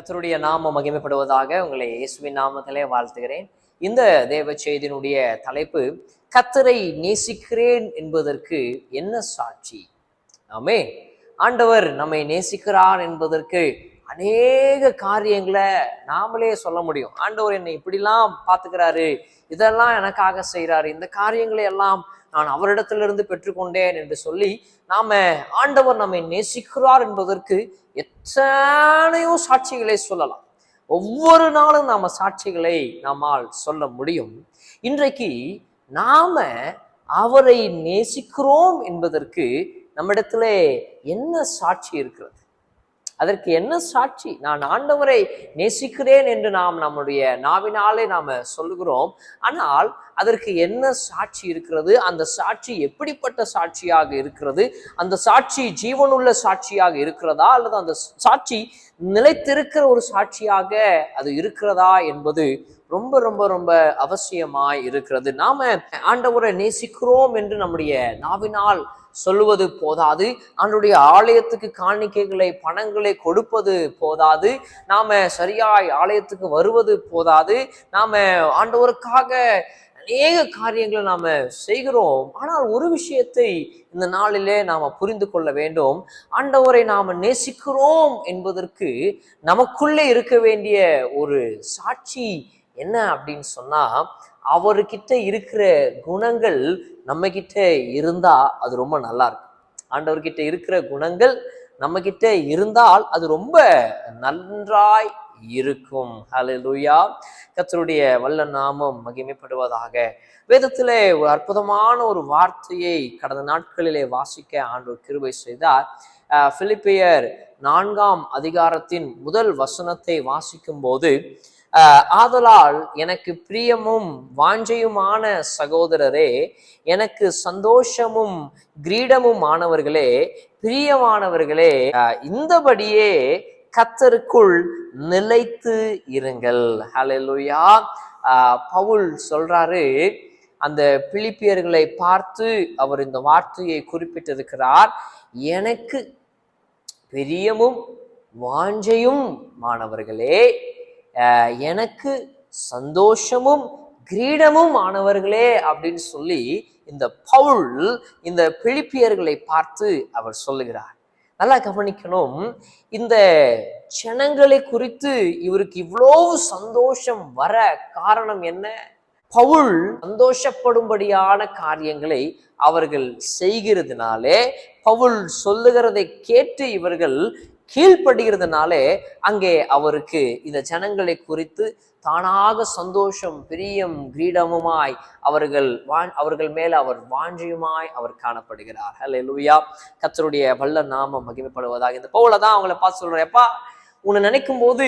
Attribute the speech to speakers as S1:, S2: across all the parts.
S1: கர்த்தருடைய நாமம் மகிமைப்படுவதாக. உங்களை இயேசுவின் நாமத்திலே வாழ்த்துகிறேன். இந்த தேவ செய்தியினுடைய தலைப்பு, கர்த்தரை நேசிக்கிறேன் என்பதற்கு என்ன சாட்சி? ஆமே, ஆண்டவர் நம்மை நேசிக்கிறார் என்பதற்கு அநேக காரியங்களை நாமளே சொல்ல முடியும். ஆண்டவர் என்னை இப்படிலாம் பார்த்துக்கிறாரு, இதெல்லாம் எனக்காக செய்கிறாரு, இந்த காரியங்களை எல்லாம் நான் அவரிடத்திலிருந்து பெற்றுக்கொண்டேன் என்று சொல்லி நாம ஆண்டவர் நம்மை நேசிக்கிறார் என்பதற்கு எத்தனையோ சாட்சிகளை சொல்லலாம். ஒவ்வொரு நாளும் நாம சாட்சிகளை நம்மால் சொல்ல முடியும். இன்றைக்கு நாம அவரை நேசிக்கிறோம் என்பதற்கு நம்மிடத்துல என்ன சாட்சி இருக்கிறது? அதற்கு என்ன சாட்சி? நான் ஆண்டவரை நேசிக்கிறேன் என்று நாம் நம்முடைய நாவினாலே நாம சொல்லுகிறோம். ஆனால் அதற்கு என்ன சாட்சி இருக்கிறது? அந்த சாட்சி எப்படிப்பட்ட சாட்சியாக இருக்கிறது? அந்த சாட்சி ஜீவனுள்ள சாட்சியாக இருக்கிறதா, அல்லது அந்த சாட்சி நிலைத்திருக்கிற ஒரு சாட்சியாக அது இருக்கிறதா என்பது ரொம்ப ரொம்ப ரொம்ப அவசியமாய் இருக்கிறது. நாம ஆண்டவரை நேசிக்கிறோம் என்று நம்முடைய நாவினால் சொல்லுவது போதாது. அவனுடைய ஆலயத்துக்கு காணிக்கைகளை, பணங்களை கொடுப்பது போதாது. நாம சரியாய் ஆலயத்துக்கு வருவது போதாது. நாம ஆண்டவருக்காக அநேக காரியங்களை நாம செய்கிறோம். ஆனால் ஒரு விஷயத்தை இந்த நாளிலே நாம புரிந்து கொள்ள வேண்டும். ஆண்டவரை நாம நேசிக்கிறோம் என்பதற்கு நமக்குள்ளே இருக்க வேண்டிய ஒரு சாட்சி என்ன அப்படின்னு சொன்னா, அவர்கிட்ட இருக்கிற குணங்கள் நம்ம கிட்ட இருந்தா அது ரொம்ப நல்லா இருக்கும். ஆண்டவர்கிட்ட இருக்கிற குணங்கள் நம்ம கிட்ட இருந்தால் அது ரொம்ப நன்றாய் இருக்கும். ஹல்லேலூயா. கர்த்தருடைய வல்ல நாமம் மகிமைப்படுவதாக. வேதத்திலே ஒரு அற்புதமான ஒரு வார்த்தையை கடந்த நாட்களிலே வாசிக்க ஆண்டவர் கிருபை செய்தார். பிலிப்பியர் 4ஆம் அதிகாரத்தின் முதல் வசனத்தை வாசிக்கும் போது, ஆதலால் எனக்கு பிரியமும் வாஞ்சையுமான சகோதரரே, எனக்கு சந்தோஷமும் கிரீடமும் ஆனவர்களே, பிரியமானவர்களே, இந்தபடியே கர்த்தருக்குள் நிலைத்து இருங்கள். ஹல்லேலூயா. பவுல் சொல்றாரு, அந்த பிலிப்பியர்களை பார்த்து அவர் இந்த வார்த்தையை குறிப்பிட்டிருக்கிறார். எனக்கு பிரியமும் வாஞ்சையும் மாணவர்களே, எனக்கு சந்தோஷமும் கிரீடமும் ஆனவர்களே அப்படின்னு சொல்லி இந்த பவுல் இந்த பிலிப்பியர்களை பார்த்து அவர் சொல்லுகிறார். நல்லா கவனிக்கணும். இந்த ஜனங்களை குறித்து இவருக்கு இவ்வளவு சந்தோஷம் வர காரணம் என்ன? பவுல் சந்தோஷப்படும்படியான காரியங்களை அவர்கள் செய்கிறதுனாலே, பவுல் சொல்லுகிறதை கேட்டு இவர்கள் கீழ்ப்படுகிறதுனாலே அங்கே அவருக்கு இந்த ஜனங்களை குறித்து தானாக சந்தோஷம், பிரியம், கிரீடமுமாய் அவர்கள் மேல அவர் வாஞ்சையுமாய் அவர் காணப்படுகிறார். ஹல்லேலூயா. கர்த்தருடைய வல்ல நாமம் மகிமைப்படுவதாக. இந்த பவுல தான் அவங்கள பார்த்து சொல்றேன், எப்பா, உன்னை நினைக்கும் போது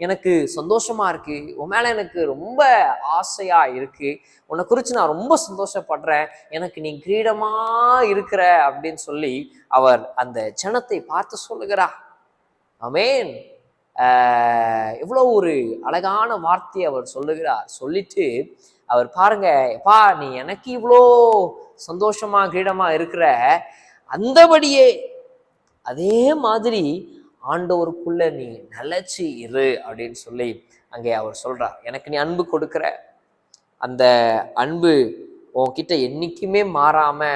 S1: எனக்கு சந்தோஷமா இருக்கு, உன் மேல எனக்கு ரொம்ப ஆசையா இருக்கு, உன்னை குறித்து நான் ரொம்ப சந்தோஷப்படுறேன், எனக்கு நீ கிரீடமா இருக்கிற அப்படின்னு சொல்லி அவர் அந்த ஜனத்தை பார்த்து சொல்லுகிறார். ஆமென். எவ்வளோ ஒரு அழகான வார்த்தையை அவர் சொல்லுகிறார். சொல்லிட்டு அவர் பாருங்க, எப்பா, நீ எனக்கு இவ்வளோ சந்தோஷமா கிரீடமா இருக்கிற, அந்தபடியே அதே மாதிரி ஆண்டவருக்குள்ள நீ நிலைச்சு இரு அப்படின்னு சொல்லி அங்கே அவர் சொல்றார். எனக்கு நீ அன்பு கொடுக்கிற, அந்த அன்பு உன்கிட்ட என்னைக்குமே மாறாம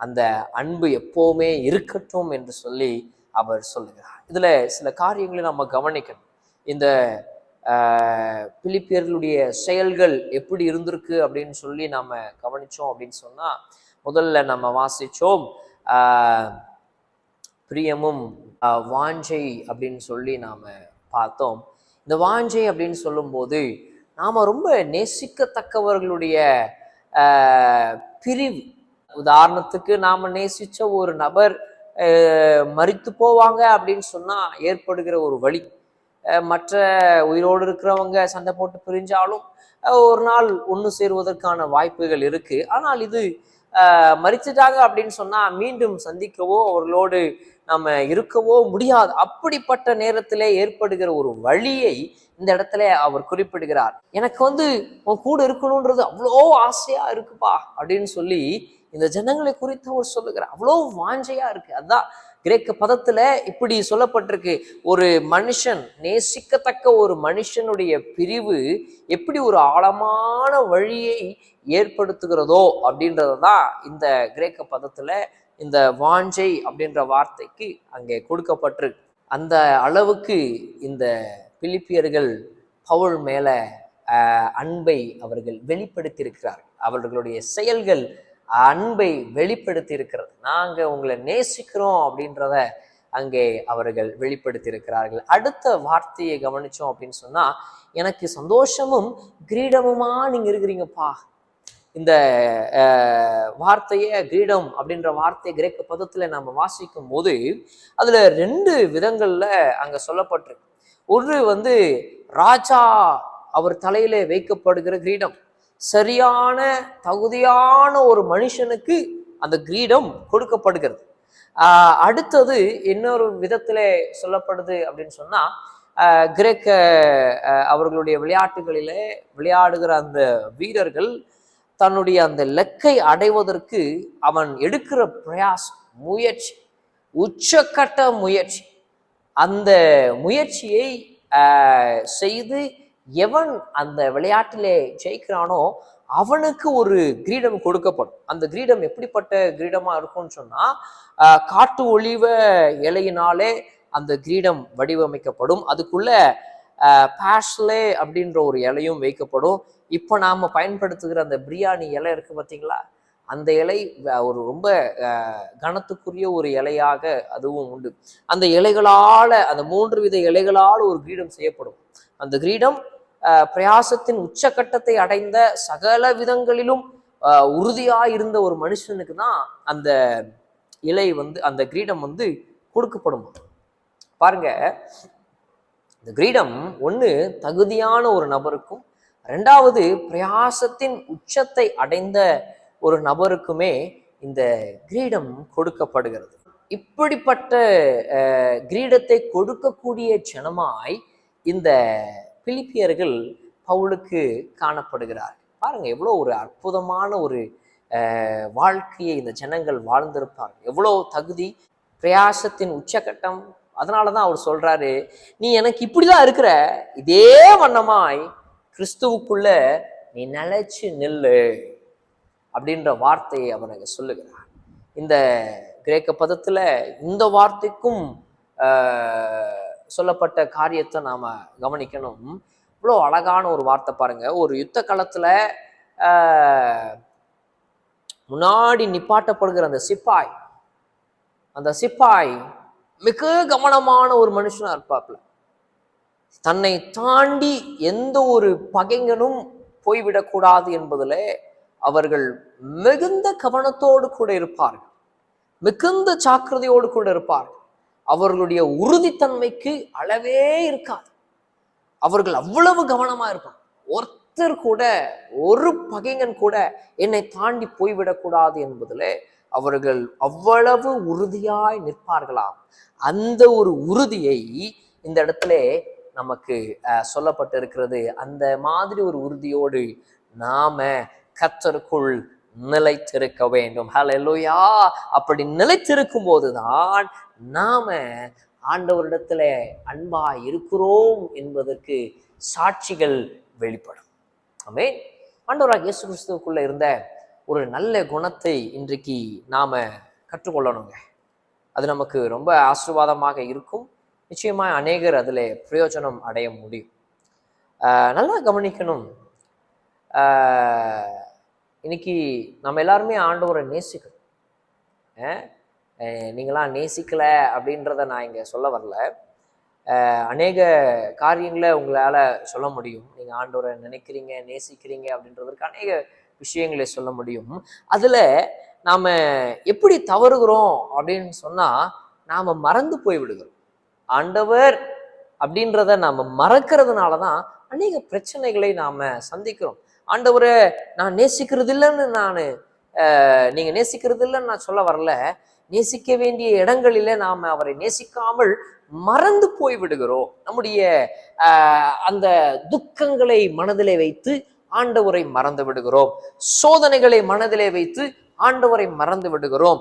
S1: அந்த அன்பு எப்பவுமே இருக்கட்டும் என்று சொல்லி அவர் சொல்லுகிறார். இதுல சில காரியங்களை நம்ம கவனிக்கணும். இந்த பிலிப்பியர்களுடைய செயல்கள் எப்படி இருந்திருக்கு அப்படின்னு சொல்லி நம்ம கவனிச்சோம் அப்படின்னு சொன்னா, முதல்ல நம்ம வாசிச்சோம் பிரியமும் வாஞ்சை அப்படின்னு சொல்லி நாம பார்த்தோம். இந்த வாஞ்சை அப்படின்னு சொல்லும்போது நாம ரொம்ப நேசிக்கத்தக்கவர்களுடைய பிரிவு. உதாரணத்துக்கு, நாம நேசிச்ச ஒரு நபர் மரித்து போவாங்க அப்படின்னு சொன்னா ஏற்படுகிற ஒரு வலி, மற்ற உயிரோடு இருக்கிறவங்க சண்டை போட்டு பிரிஞ்சாலும் ஒரு நாள் ஒன்று சேருவதற்கான வாய்ப்புகள் இருக்கு. ஆனால் இது மரிச்சிட்டாங்க அப்படின்னு சொன்னா மீண்டும் சந்திக்கவோ அவர்களோடு நம்ம இருக்கவோ முடியாது. அப்படிப்பட்ட நேரத்திலே ஏற்படுகிற ஒரு வழியை இந்த இடத்துல அவர் குறிப்பிடுகிறார். எனக்கு உன் கூட இருக்கணும்ன்றது அவ்வளோ ஆசையா இருக்குப்பா அப்படின்னு சொல்லி இந்த ஜனங்களை குறித்து அவர் சொல்லுகிறார். அவ்வளோ வாஞ்சையா இருக்கு. அதான் கிரேக்க பதத்துல இப்படி சொல்லப்பட்டிருக்கு. ஒரு மனுஷன், நேசிக்கத்தக்க ஒரு மனுஷனுடைய பிரிவு எப்படி ஒரு ஆழமான வழியை ஏற்படுத்துகிறதோ அப்படின்றதுதான் இந்த கிரேக்க பதத்துல இந்த வாஞ்சை அப்படின்ற வார்த்தைக்கு அங்கே கொடுக்கப்பட்டிருக்கு. அந்த அளவுக்கு இந்த பிலிப்பியர்கள் பவுல் மேல அன்பை அவர்கள் வெளிப்படுத்தி இருக்கிறார்கள். அவர்களுடைய செயல்கள் அன்பை வெளிப்படுத்தி இருக்கிறது. நாங்க உங்களை நேசிக்கிறோம் அப்படின்றத அங்கே அவர்கள் வெளிப்படுத்தி இருக்கிறார்கள். அடுத்த வார்த்தையை கவனிச்சோம் அப்படின்னு சொன்னா, எனக்கு சந்தோஷமும் கிரீடமுமா நீங்க இருக்கிறீங்கப்பா. இந்த வார்த்தையை, கிரீடம் அப்படின்ற வார்த்தையை கிரேக்க பதத்துல நம்ம வாசிக்கும் போது அதுல 2 விதங்கள்ல அங்க சொல்லப்பட்டிருக்கு. ஒரு ராஜா அவர் தலையிலே வைக்கப்படுகிற கிரீடம். சரியான தகுதியான ஒரு மனுஷனுக்கு அந்த கிரீடம் கொடுக்கப்படுகிறது. அடுத்தது இன்னொரு விதத்துல சொல்லப்படுது அப்படின்னு சொன்னா, கிரேக்க அவர்களுடைய விளையாட்டுகளிலே விளையாடுகிற அந்த வீரர்கள் தன்னுடைய அந்த இலக்கை அடைவதற்கு அவன் எடுக்கிற பிரயாசம், முயற்சி, உச்சக்கட்ட முயற்சி, அந்த முயற்சியை செய்து எவன் அந்த விளையாட்டிலே ஜெயிக்கிறானோ அவனுக்கு ஒரு கிரீடம் கொடுக்கப்படும். அந்த கிரீடம் எப்படிப்பட்ட கிரீடமா இருக்கும்னு சொன்னா, காட்டு ஒலிவ இலையினாலே அந்த கிரீடம் வடிவமைக்கப்படும். அதுக்குள்ள பாஷ்லே அப்படின்ற ஒரு இலையும் வைக்கப்படும். இப்போ நாம பயன்படுத்துகிற அந்த பிரியாணி இலை இருக்கு பார்த்தீங்களா, அந்த இலை ஒரு ரொம்ப கனத்துக்குரிய ஒரு இலையாக அதுவும் உண்டு. அந்த இலைகளால, அந்த 3 வித இலைகளால் ஒரு கிரீடம் செய்யப்படும். அந்த கிரீடம் பிரயாசத்தின் உச்சக்கட்டத்தை அடைந்த, சகல விதங்களிலும் உறுதியாயிருந்த ஒரு மனுஷனுக்கு தான் அந்த இலை அந்த கிரீடம் கொடுக்கப்படும். பாருங்க, இந்த கிரீடம் ஒண்ணு தகுதியான ஒரு நபருக்கும், 2வது பிரயாசத்தின் உச்சத்தை அடைந்த ஒரு நபருக்குமே இந்த கிரீடம் கொடுக்கப்படுகிறது. இப்படிப்பட்ட கிரீடத்தை கொடுக்கக்கூடிய ஜனமாய் இந்த பிலிப்பியர்கள் பவுலுக்கு காணப்படுகிறார். பாருங்க, எவ்வளோ ஒரு அற்புதமான ஒரு வாழ்க்கையை இந்த ஜனங்கள் வாழ்ந்திருப்பார்கள். எவ்வளோ தகுதி, பிரயாசத்தின் உச்சகட்டம். அதனாலதான் அவர் சொல்றாரு, நீ எனக்கு இப்படிதான் இருக்கிற, இதே வண்ணமாய் கிறிஸ்துவுக்குள்ள நீ நிலைச்சு நில்லு அப்படின்ற வார்த்தையை அவனுக்கு சொல்லுகிறார். இந்த கிரேக்க பதத்துல இந்த வார்த்தைக்கும் சொல்லப்பட்ட காரியத்தை நாம கவனிக்கணும். இவ்வளோ அழகான ஒரு வார்த்தை பாருங்க. ஒரு யுத்த காலத்துல முன்னாடி நிப்பாட்டப்படுகிற அந்த சிப்பாய் மிக கவனமான ஒரு மனுஷனா இருப்பாப்ல. தன்னை தாண்டி எந்த ஒரு பகைஞனும் போய்விடக்கூடாது என்பதுல அவர்கள் மிகுந்த கவனத்தோடு கூட இருப்பார்கள், மிகுந்த ஜாக்கிரதையோடு கூட இருப்பார்கள். அவர்களுடைய உறுதித்தன்மைக்கு அளவே இருக்காது. அவர்கள் அவ்வளவு கவனமா இருப்பாங்க. ஒருத்தர் கூட, ஒரு பகைஞன் கூட என்னை தாண்டி போய்விடக்கூடாது என்பதுல அவர்கள் அவ்வளவு உறுதியாய் நிற்பார்களாம். அந்த ஒரு உறுதியை இந்த இடத்துல நமக்கு சொல்லப்பட்டு இருக்கிறது. அந்த மாதிரி ஒரு உறுதியோடு நாம கர்த்தருக்குள் நிலைத்திருக்க வேண்டும். ஹல்லேலூயா. அப்படி நிலைத்திருக்கும் போதுதான் நாம ஆண்டவரிடத்துல அன்பா இருக்கிறோம் என்பதற்கு சாட்சிகள் வெளிப்படும். ஆமென். ஆண்டவராகிய இயேசு கிறிஸ்துவுக்குள்ள இருந்த ஒரு நல்ல குணத்தை இன்றைக்கு நாம கற்றுக்கொள்ளணுங்க. அது நமக்கு ரொம்ப ஆசீர்வாதமாக இருக்கும். நிச்சயமா அநேகர் அதுல பிரயோஜனம் அடைய முடியும். நல்லா கவனிக்கணும். இன்னைக்கு நம்ம எல்லாருமே ஆண்டவரை நேசிக்கணும். நீங்களாம் நேசிக்கல அப்படின்றத நான் இங்க சொல்ல வரல. அநேக காரியங்களை உங்களால சொல்ல முடியும். நீங்க ஆண்டவரை நினைக்கிறீங்க, நேசிக்கிறீங்க அப்படின்றதற்கு அநேக விஷயங்களை சொல்ல முடியும். அதுல நாம எப்படி தவறுகிறோம் அப்படின்னு சொன்னா, நாம மறந்து போய் விடுகிறோம். ஆண்டவர் அப்படின்றத நாம மறக்கிறதுனாலதான் அநேக பிரச்சனைகளை நாம சந்திக்கிறோம். ஆண்டவரை நான் நேசிக்கிறது இல்லைன்னு நீங்க நேசிக்கிறது இல்லைன்னு நான் சொல்ல வரல. நேசிக்க வேண்டிய இடங்களில நாம அவரை நேசிக்காமல் மறந்து போய் விடுகிறோம். நம்முடைய அந்த துக்கங்களை மனதிலே வைத்து ஆண்டவரை மறந்து விடுகிறோம். சோதனைகளை மனதிலே வைத்து ஆண்டவரை மறந்து விடுகிறோம்.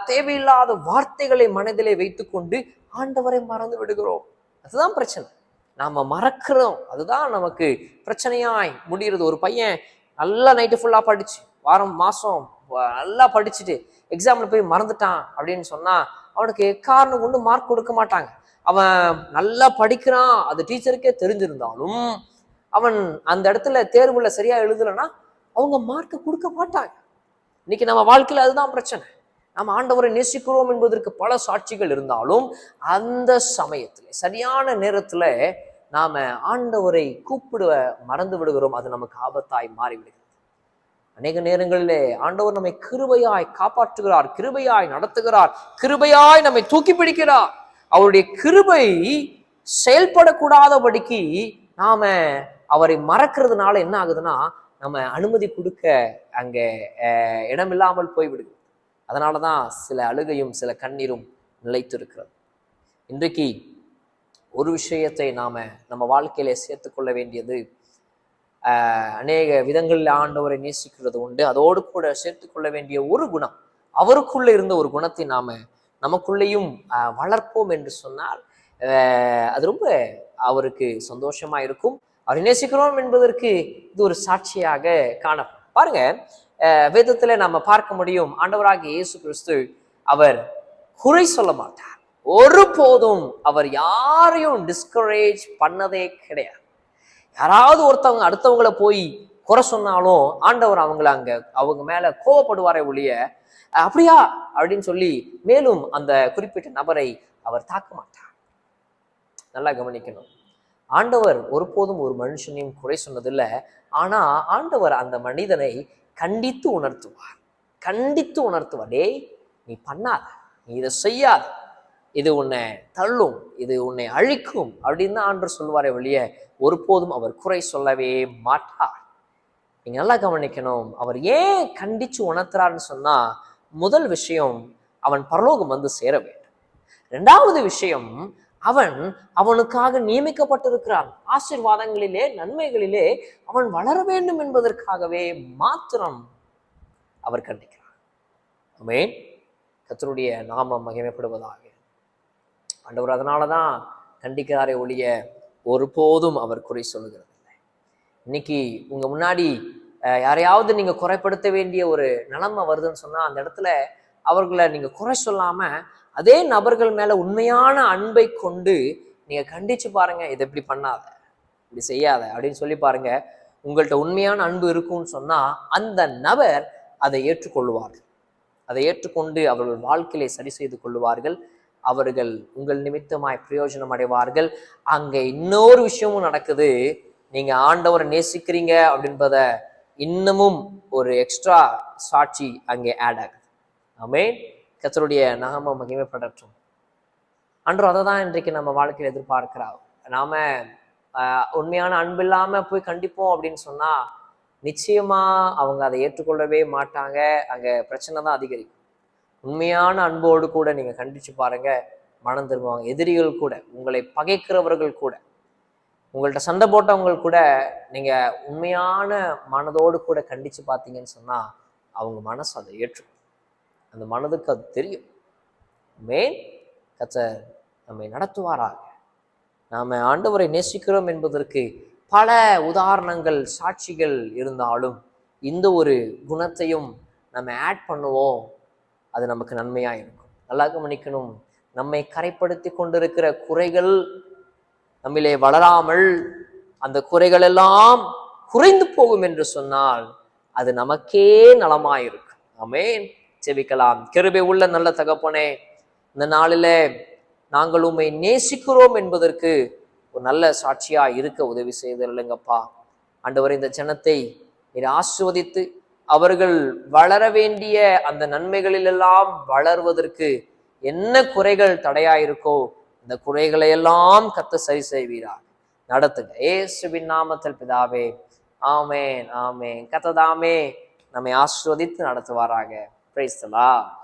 S1: தேவையில்லாத வார்த்தைகளை மனதிலே வைத்துக்கொண்டு ஆண்டவரை மறந்து விடுகிறோம். அதுதான் பிரச்சனை. நாம மறக்கிறோம். அதுதான் நமக்கு பிரச்சனையாய் முடிகிறது. ஒரு பையன் நல்லா நைட்டு ஃபுல்லா படிச்சு வாரம் மாசம் நல்லா படிச்சுட்டு எக்ஸாம்ல போய் மறந்துட்டான் அப்படின்னு சொன்னா அவனுக்கு எக்காரணம் கொண்டு மார்க் கொடுக்க மாட்டாங்க. அவன் நல்லா படிக்கிறான், அது டீச்சருக்கே தெரிஞ்சிருந்தாலும் அவன் அந்த இடத்துல தேர்வுல சரியா எழுதலைன்னா அவங்க மார்க்கை கொடுக்க மாட்டாங்க. இன்னைக்கு நம்ம வாழ்க்கையில அதுதான் பிரச்சனை. நம்ம ஆண்டவரை நேசிக்கிறோம் என்பதற்கு பல சாட்சிகள் இருந்தாலும் அந்த சமயத்துல சரியான நேரத்துல நாம ஆண்டவரை கூப்பிட மறந்து விடுகிறோம். அது நமக்கு ஆபத்தாய் மாறிவிடுகிறது. அநேக நேரங்களிலே ஆண்டவர் நம்மை கிருபையாய் காப்பாற்றுகிறார், கிருபையாய் நடத்துகிறார், கிருபையாய் நம்மை தூக்கி பிடிக்கிறார். அவருடைய கிருபை செயல்படக்கூடாதபடிக்கு நாம அவரை மறக்கிறதுனால என்ன ஆகுதுன்னா நம்ம அனுமதி கொடுக்க அங்க இடமில்லாமல் போய்விடுது. அதனாலதான் சில அழுகையும் சில கண்ணீரும் நிலைத்து இருக்கிறது. இன்றைக்கு ஒரு விஷயத்தை நம்ம வாழ்க்கையில சேர்த்துக்கொள்ள வேண்டியது, அநேக விதங்களில் ஆண்டவரை நேசிக்கிறது உண்டு. அதோடு கூட சேர்த்துக்கொள்ள வேண்டிய ஒரு குணம், அவருக்குள்ள இருந்த ஒரு குணத்தை நமக்குள்ளேயும் வளர்ப்போம் என்று சொன்னால் அது ரொம்ப அவருக்கு சந்தோஷமா இருக்கும். அவரை நேசிக்கிறோம் என்பதற்கு இது ஒரு சாட்சியாக காணப்படும். பாருங்க, வேதத்துல நம்ம பார்க்க முடியும், ஆண்டவராகிய இயேசு கிறிஸ்து அவர் குறை சொல்ல மாட்டார். ஒருபோதும் அவர் யாரையும் டிஸ்கரேஜ் பண்ணதே கிடையாது. யாராவது ஒருத்தவங்க அடுத்தவங்களை போய் குறை சொன்னாலும் ஆண்டவர் அவங்க மேல கோவப்படுவாரே ஒழிய அப்படியா அப்படின்னு சொல்லி மேலும் அந்த குறிப்பிட்ட நபரை அவர் தாக்க மாட்டார். நல்லா கவனிக்கணும், ஆண்டவர் ஒருபோதும் ஒரு மனுஷனையும் குறை சொன்னதில்லை. ஆனா ஆண்டவர் அந்த மனிதனை கண்டித்து உணர்த்துவார். டேய், நீ பண்ணாத, நீ இதை செய்யாத, இது உன்னை தள்ளும், இது உன்னை அழிக்கும் அப்படின்னு தான் ஆண்டவர் சொல்லுவாரே ஒழிய ஒருபோதும் அவர் குறை சொல்லவே மாட்டார். நீங்க நல்லா கவனிக்கணும், அவர் ஏன் கண்டிச்சு உணர்த்துறாருன்னு சொன்னா, முதல் விஷயம் அவன் பரலோகம் வந்து சேர வேண்டும். இரண்டாவது விஷயம், அவனுக்காக நியமிக்கப்பட்டிருக்கிறான். ஆசீர்வாதங்களிலே நன்மைகளிலே அவன் வளர வேண்டும் என்பதற்காகவே மாத்திரம் அவர் கண்டிக்கிறார். ஆமென். கர்த்தருடைய நாமம் மகிமைப்படுவதாக. ஆண்டவர் அதனாலதான் கண்டிக்கிறாரே ஒழிய ஒருபோதும் அவர் குறை சொல்லுகிறது இல்லை. இன்னைக்கு உங்க முன்னாடி யாரையாவது நீங்க குறைப்படுத்த வேண்டிய ஒரு நிலைமை வருதுன்னு சொன்னா அந்த இடத்துல அவர்களை நீங்க குறை சொல்லாம அதே நபர்கள் மேல உண்மையான அன்பை கொண்டு நீங்க கண்டிச்சு பாருங்க. இதை இப்படி பண்ணாத, இப்படி செய்யாத அப்படின்னு சொல்லி பாருங்க. உங்கள்கிட்ட உண்மையான அன்பு இருக்கும்னு சொன்னா அந்த நபர் அதை ஏற்றுக்கொள்வார்கள். அதை ஏற்றுக்கொண்டு அவர்கள் வாழ்க்கையை சரி செய்து கொள்வார்கள். அவர்கள் உங்கள் நிமித்தமாய் பிரயோஜனம் அடைவார்கள். அங்க இன்னொரு விஷயமும் நடக்குது. நீங்க ஆண்டவரை நேசிக்கிறீங்க அப்படின்றத இன்னமும் ஒரு எக்ஸ்ட்ரா சாட்சி அங்கே ஆட் ஆகுது. ஆமென். கர்த்தருடைய நாமம் மகிமைப்படட்டும். அன்று அதை தான் இன்றைக்கு நம்ம வாழ்க்கையில் எதிர்பார்க்கிறோம். நாம உண்மையான அன்பு இல்லாம போய் கண்டிப்போம் அப்படின்னு சொன்னா நிச்சயமா அவங்க அதை ஏற்றுக்கொள்ளவே மாட்டாங்க. அங்க பிரச்சனை தான் அதிகரிக்கும். உண்மையான அன்போடு கூட நீங்க கண்டிச்சு பாருங்க, மனம் திரும்புவாங்க. எதிரிகள் கூட, உங்களை பகைக்கிறவர்கள் கூட, உங்கள்கிட்ட சண்டை போட்டவங்க கூட நீங்க உண்மையான மனதோடு கூட கண்டிச்சு பார்த்தீங்கன்னு சொன்னா அவங்க மனசு அதை ஏற்றுக்கும். அந்த மனதுக்கு அது தெரியும். மேன் கர்த்தர் நம்மை நடத்துவாராக. நாம ஆண்டவரை நேசிக்கிறோம் என்பதற்கு பல உதாரணங்கள் சாட்சிகள் இருந்தாலும் இந்த ஒரு குணத்தையும் நம்ம ஆட் பண்ணுவோம், அது நமக்கு நன்மையா இருக்கும். நல்லா கவனிக்கணும், நம்மை கரைப்படுத்தி கொண்டிருக்கிற குறைகள் நம்மிலே வளராமல் அந்த குறைகள் எல்லாம் குறைந்து போகும் என்று சொன்னால் அது நமக்கே நலமாயிருக்கும். ஆமென். ஜெபிக்கலாம். கிருபை உள்ள நல்ல தகப்பனே, இந்த நாளில நாங்கள் உம்மை நேசிக்கிறோம் என்பதற்கு ஒரு நல்ல சாட்சியா இருக்க உதவி செய்திருங்கப்பா. ஆண்டவரே, இந்த ஜனத்தை நீர் ஆசீர்வதித்து அவர்கள் வளர வேண்டிய அந்த நன்மைகளிலெல்லாம் வளர்வதற்கு என்ன குறைகள் தடையாயிருக்கோ இந்த குறைகளை எல்லாம் கர்த்தர் சரி செய்வீராக. நடத்துங்க இயேசுவின் நாமத்தில் பிதாவே. ஆமென், ஆமென். கர்த்தர் தாமே நம்மை ஆசீர்வதித்து நடத்துவாராக. Praise the Lord.